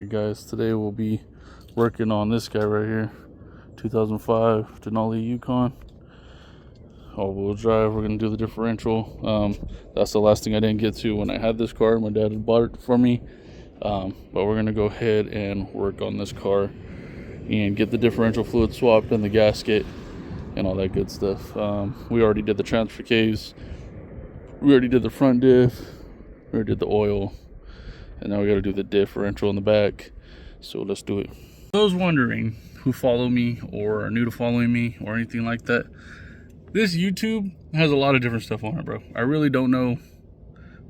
Guys, today we'll be working on this guy right here, 2005 Denali Yukon, all-wheel drive. We're gonna do the differential. That's the last thing I didn't get to when I had this car. My dad had bought it for me, but we're gonna go ahead and work on this car and get the differential fluid swapped and the gasket and all that good stuff. We already did the transfer case, we already did the front diff, we already did the oil, and now we got to do the differential in the back. So let's do it. Those wondering who follow me or are new to following me or anything like that, this YouTube has a lot of different stuff on it, bro. I really don't know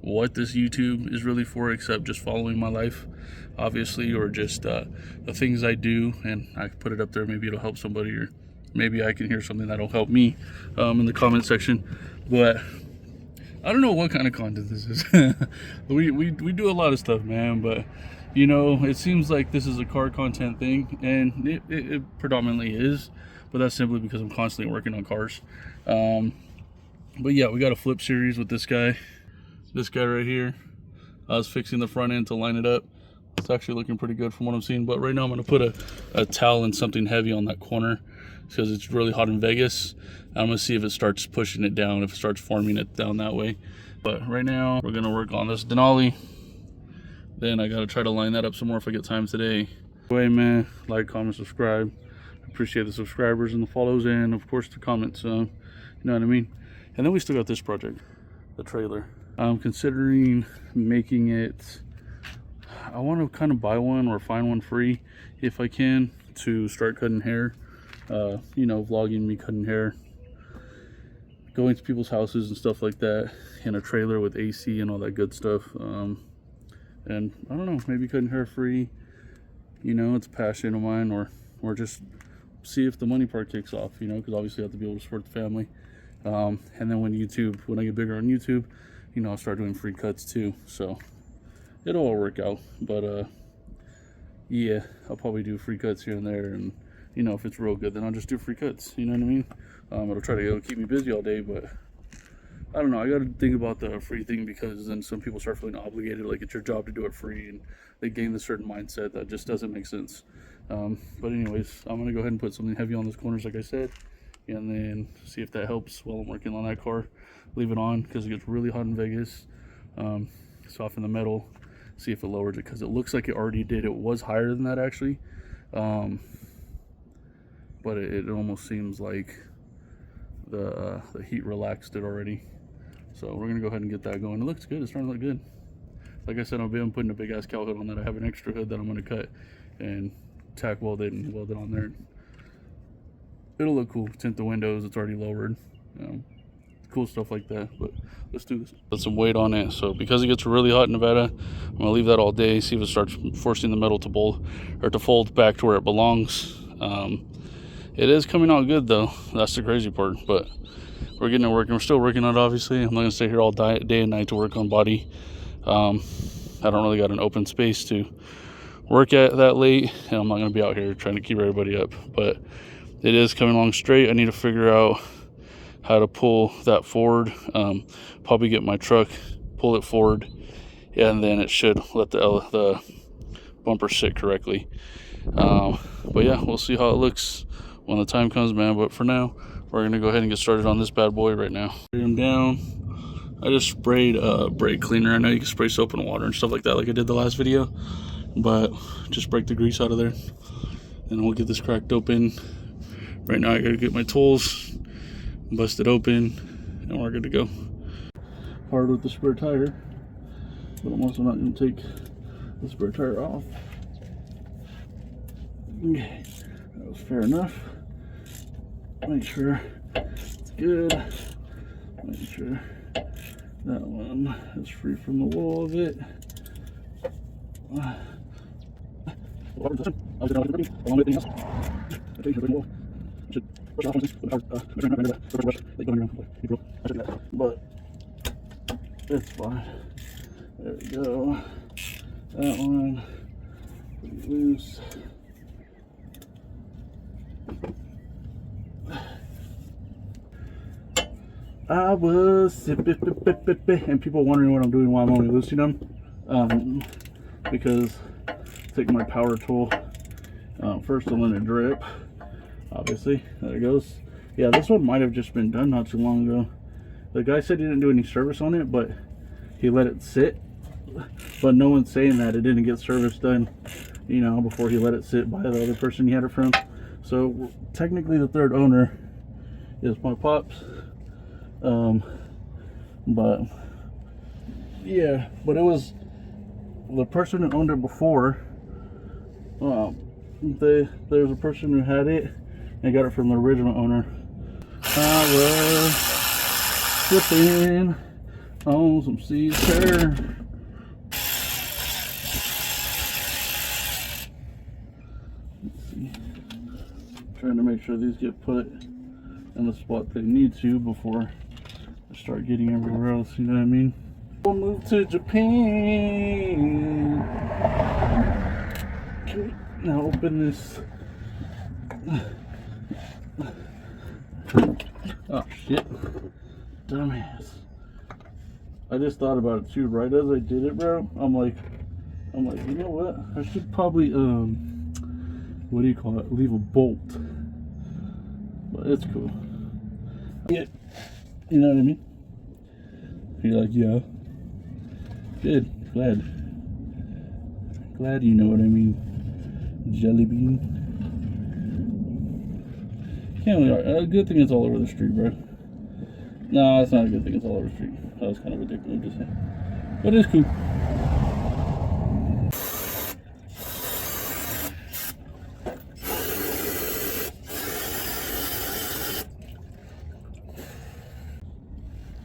what this YouTube is really for, except just following my life, obviously, or just the things I do, and I can put it up there. Maybe it'll help somebody, or maybe I can hear something that'll help me in the comment section. But I don't know what kind of content this is. we do a lot of stuff, man, but you know, it seems like this is a car content thing, and it predominantly is, but that's simply because I'm constantly working on cars. But yeah, we got a flip series with this guy right here. I was fixing the front end to line it up. It's actually looking pretty good from what I'm seeing, but right now I'm going to put a towel and something heavy on that corner because it's really hot in Vegas. I'm going to see if it starts pushing it down, if it starts forming it down that way. But right now we're going to work on this Denali. Then I got to try to line that up some more if I get time today. Anyway, man, like, comment, subscribe. Appreciate the subscribers and the follows, and of course the comments. You know what I mean? And then we still got this project, the trailer. I'm considering making it, I want to kind of buy one or find one free if I can, to start cutting hair. You know, vlogging me cutting hair, going to people's houses and stuff like that, in a trailer with AC and all that good stuff. And I don't know, maybe cutting hair free. You know, it's a passion of mine, or just see if the money part kicks off, you know, because obviously I have to be able to support the family. And then when I get bigger on YouTube, you know, I'll start doing free cuts too. So it'll all work out. But yeah, I'll probably do free cuts here and there, and you know, if it's real good, then I'll just do free cuts. You know what I mean? It'll keep me busy all day, but I don't know. I got to think about the free thing, because then some people start feeling obligated, like it's your job to do it free, and they gain this certain mindset that just doesn't make sense. But anyways, I'm going to go ahead and put something heavy on those corners, like I said, and then see if that helps while I'm working on that car. Leave it on because it gets really hot in Vegas. Soften the metal, see if it lowers it, because it looks like it already did. It was higher than that, actually. But it almost seems like the heat relaxed it already. So we're gonna go ahead and get that going. It looks good. It's starting to look good. Like I said, I'm putting a big ass cowl hood on that. I have an extra hood that I'm gonna cut and tack weld it and weld it on there. It'll look cool. Tint the windows. It's already lowered. Cool stuff like that. But let's do this. Put some weight on it. So because it gets really hot in Nevada, I'm gonna leave that all day. See if it starts forcing the metal to fold back to where it belongs. It is coming out good though. That's the crazy part. But we're getting it working. We're still working on it, obviously. I'm not gonna stay here all day and night to work on body. I don't really got an open space to work at that late, and I'm not gonna be out here trying to keep everybody up. But it is coming along straight. I need to figure out how to pull that forward. Probably get my truck, pull it forward, and then it should let the bumper sit correctly. But yeah, we'll see how it looks when the time comes, man. But for now, we're gonna go ahead and get started on this bad boy right now. I'm down. I just sprayed brake cleaner. I know you can spray soap and water and stuff like that, like I did the last video, but just break the grease out of there, and we'll get this cracked open. Right now I gotta get my tools, bust it open, and we're good to go. Hard with the spare tire, but I'm also not gonna take the spare tire off. Okay, that was fair enough. Make sure it's good. Make sure that one is free from the wall of it. But it's fine. There we go. That one pretty loose. I was and people wondering what I'm doing while I'm only loosening them, because take my power tool first to let it drip. Obviously, there it goes. Yeah, this one might have just been done not too long ago. The guy said he didn't do any service on it, but he let it sit. But no one's saying that it didn't get service done, you know, before he let it sit by the other person he had it from. So technically the third owner is my pops. But yeah, but it was the person who owned it before. There's a person who had it and got it from the original owner. I was slipping on some Caesar. Let's see. Trying to make sure these get put in the spot they need to before I start getting everywhere else, you know what I mean? We'll move to Japan. Can we now open this? Oh shit. Dumbass. I just thought about it too, right as I did it, bro. I'm like, you know what? I should probably what do you call it? Leave a bolt. But it's cool. Yeah. You know what I mean? You're like, yeah. Good. Glad you know what I mean. Jelly bean. Can't we? A good thing it's all over the street, bro. No, it's not a good thing it's all over the street. That was kind of ridiculous to say. But it's cool.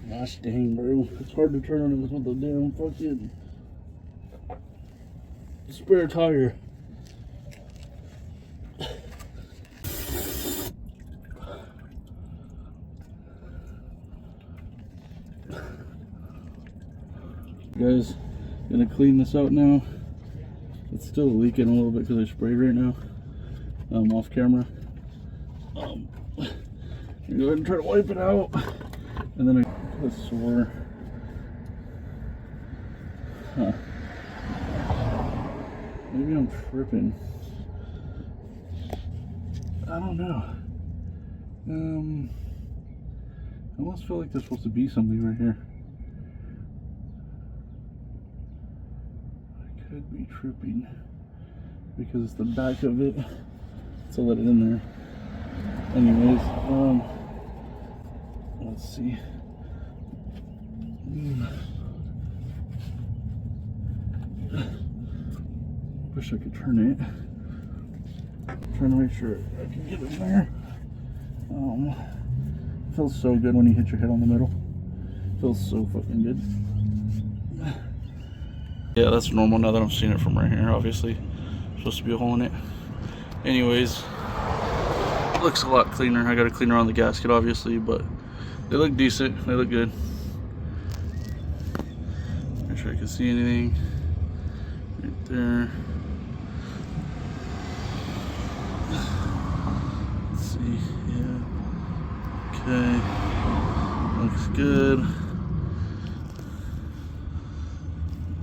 Gosh dang, bro. It's hard to turn on this with the damn fucking spare tire. Guys, gonna clean this out now. It's still leaking a little bit because I sprayed right now. Off camera. I'm gonna go ahead and try to wipe it out. And then I got a sore. Huh. Maybe I'm tripping. I don't know. I almost feel like there's supposed to be something right here. I could be tripping because it's the back of it, so let it in there. Anyways, let's see. Wish I could turn it. Trying to make sure I can get in there. Feels so good when you hit your head on the middle. Feels so fucking good. Yeah, that's normal now that I'm seeing it from right here, obviously. Supposed to be a hole in it. Anyways, looks a lot cleaner. I got to clean around the gasket, obviously, but they look decent. They look good. Make sure I can see anything. Right there. Let's see. Yeah. Okay. Looks good.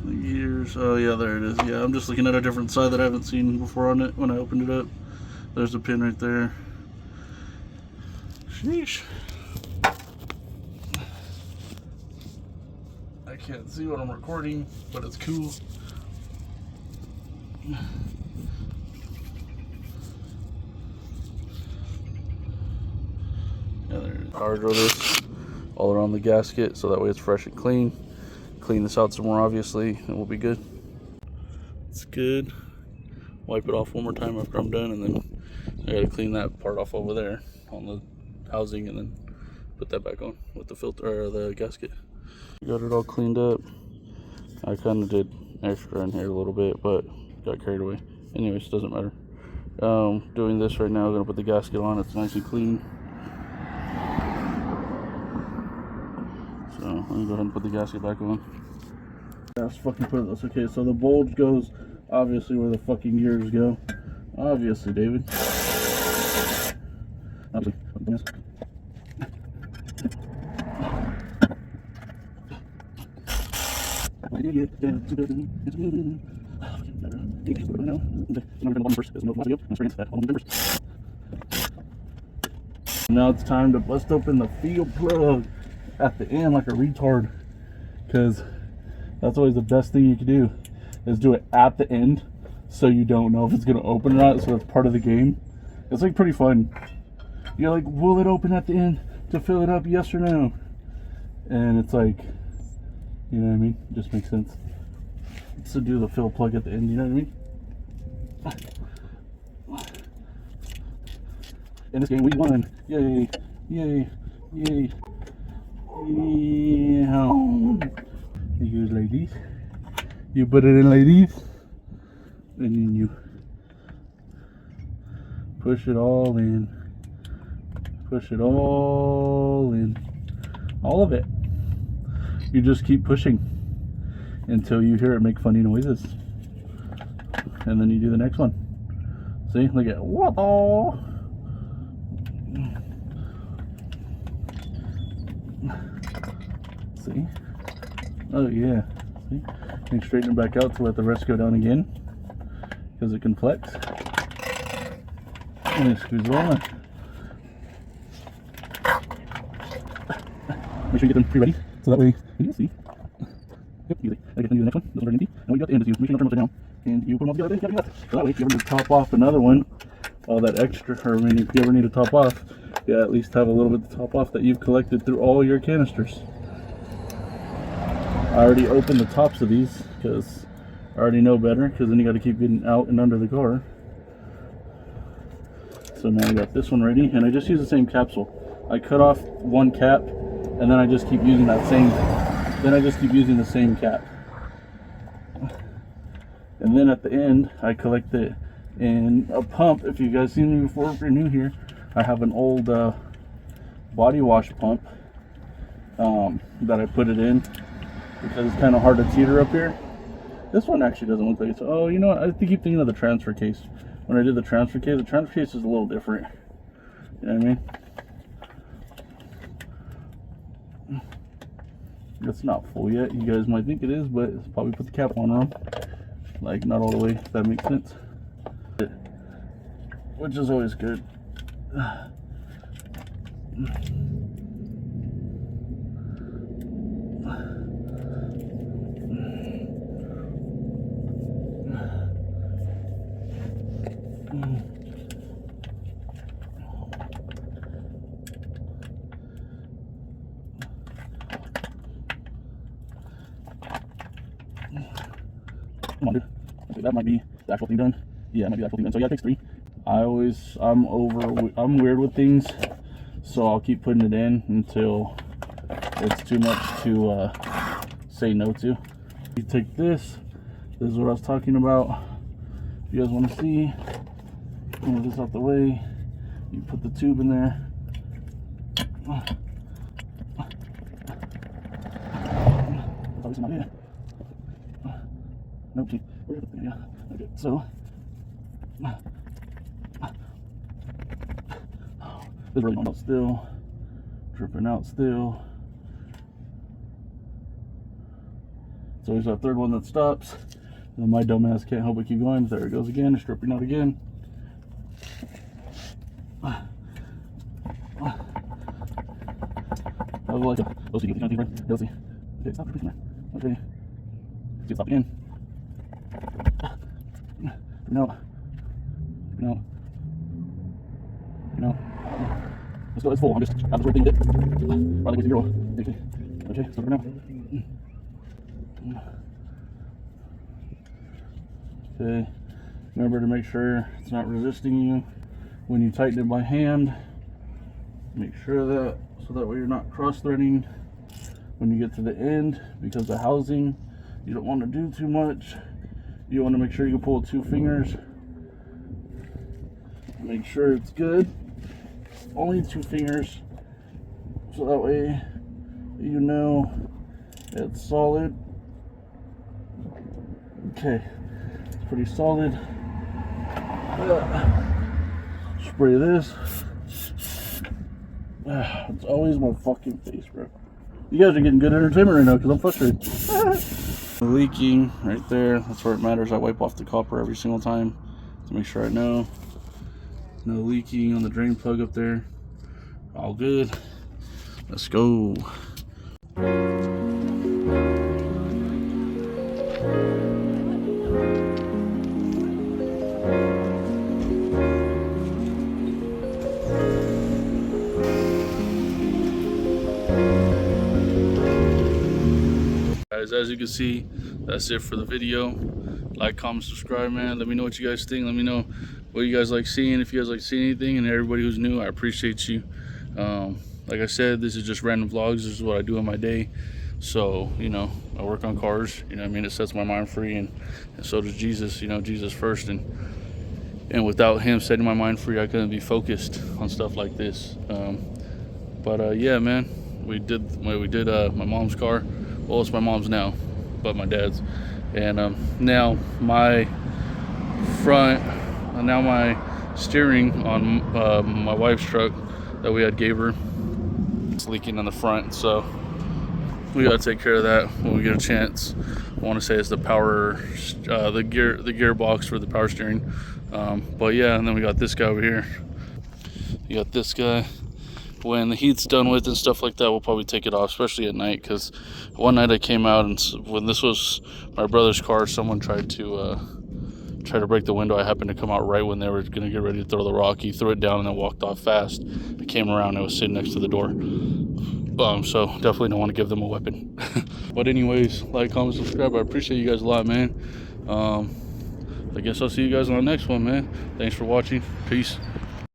The gears. Oh yeah, there it is. Yeah, I'm just looking at a different side that I haven't seen before on it when I opened it up. There's a pin right there. Sheesh. I can't see what I'm recording, but it's cool. Yeah, there it is. Power drill this all around the gasket so that way it's fresh and clean. Clean this out some more, obviously, and we'll be good. It's good. Wipe it off one more time after I'm done, and then I gotta clean that part off over there on the housing, and then put that back on with the filter or the gasket. Got it all cleaned up. I kind of did extra in here a little bit, but got carried away. Anyways, doesn't matter. Doing this right now. I'm gonna put the gasket on. It's nice and clean. So I'm gonna go ahead and put the gasket back on. Let's fucking put this. Okay, so the bulge goes obviously where the fucking gears go. Obviously, David. Obviously. Now it's time to bust open the field plug at the end like a retard, because that's always the best thing you can do, is do it at the end so you don't know if it's going to open or not, so it's part of the game. It's like pretty fun. You're like, will it open at the end to fill it up, yes or no? And it's like, you know what I mean? It just makes sense. So do the fill plug at the end, you know what I mean? In this game we won. Yay, yay, yay. Yeah. You go ladies. You put it in ladies. And then you push it all in. Push it all in. All of it. You just keep pushing until you hear it make funny noises. And then you do the next one. See? Look at what? Oh. See? Oh yeah. See? And straighten it back out to let the rest go down again, because it can flex. And it screws it all in. Make sure you get them pre-ready, so that way you can see. Yep, easy. I get them to do the next one. This one's empty. And what you got at the end is you make sure you turn them down, and you put them all together. And you got that. So that way, if you ever need to top off another one, all that extra, or if you ever need to top off, you at least have a little bit to top off that you've collected through all your canisters. I already opened the tops of these because I already know better, because then you got to keep getting out and under the car. So now I got this one ready, and I just use the same capsule. I cut off one cap, and then I just keep using that same. Then I just keep using the same cap. And then at the end, I collect it in a pump. If you guys seen me before, if you're new here, I have an old body wash pump that I put it in, because it's kind of hard to teeter up here. This one actually doesn't look like it. So, oh, you know what? I keep thinking of the transfer case. When I did the transfer case is a little different. You know what I mean? It's not full yet. You guys might think it is, but it's probably put the cap on wrong. Like, not all the way, if that makes sense. Which is always good. Come on, dude. Okay, that might be the actual thing done. Yeah, it might be the actual thing done. So yeah, it takes 3. I'm weird with things, so I'll keep putting it in until it's too much to say no to. You take this. This is what I was talking about. If you guys want to see, move this out the way. You put the tube in there. That's always an idea. Nope. Yeah. Okay. So this really going out still, dripping out still. So there's that third one that stops. And my dumbass can't help but keep going. There it goes again. It's dripping out again. I was like, oh, see, right? Okay, stop. Okay. See, stop again. No. Let's go. It's full. I'm just out the thing. Probably 0. Okay. So for now. Okay. Remember to make sure it's not resisting you when you tighten it by hand. Make sure of that, so that way you're not cross-threading when you get to the end, because the housing, you don't want to do too much. You want to make sure you can pull 2 fingers. Make sure it's good. Only 2 fingers, so that way you know it's solid. Okay, it's pretty solid. Spray this. It's always my fucking face, bro. You guys are getting good entertainment right now because I'm frustrated. Leaking right there. That's where it matters. I wipe off the copper every single time to make sure I know. No leaking on the drain plug up there. All good. Let's go. Guys, as you can see, that's it for the video. Like, comment, subscribe, man. Let me know what you guys think. Let me know what you guys like seeing, if you guys like seeing anything. And everybody who's new, I appreciate you. Like I said, this is just random vlogs. This is what I do in my day. So, you know, I work on cars, you know what I mean? It sets my mind free, and so does Jesus, you know, Jesus first. And without him setting my mind free, I couldn't be focused on stuff like this. Yeah, man, we did my mom's car. Well, it's my mom's now, but my dad's. And now my steering on my wife's truck that we had gave her, it's leaking on the front, so we gotta take care of that when we get a chance. I want to say it's the power, the gearbox for the power steering. But yeah, and then we got this guy over here. You got this guy. When the heat's done with and stuff like that, we'll probably take it off, especially at night, because one night I came out, and when this was my brother's car, someone tried to break the window. I happened to come out right when they were going to get ready to throw the rock. He threw it down and then walked off fast. I came around and I was sitting next to the door. So definitely don't want to give them a weapon. But anyways, like, comment, subscribe. I appreciate you guys a lot, man. I guess I'll see you guys on the next one, man. Thanks for watching. Peace.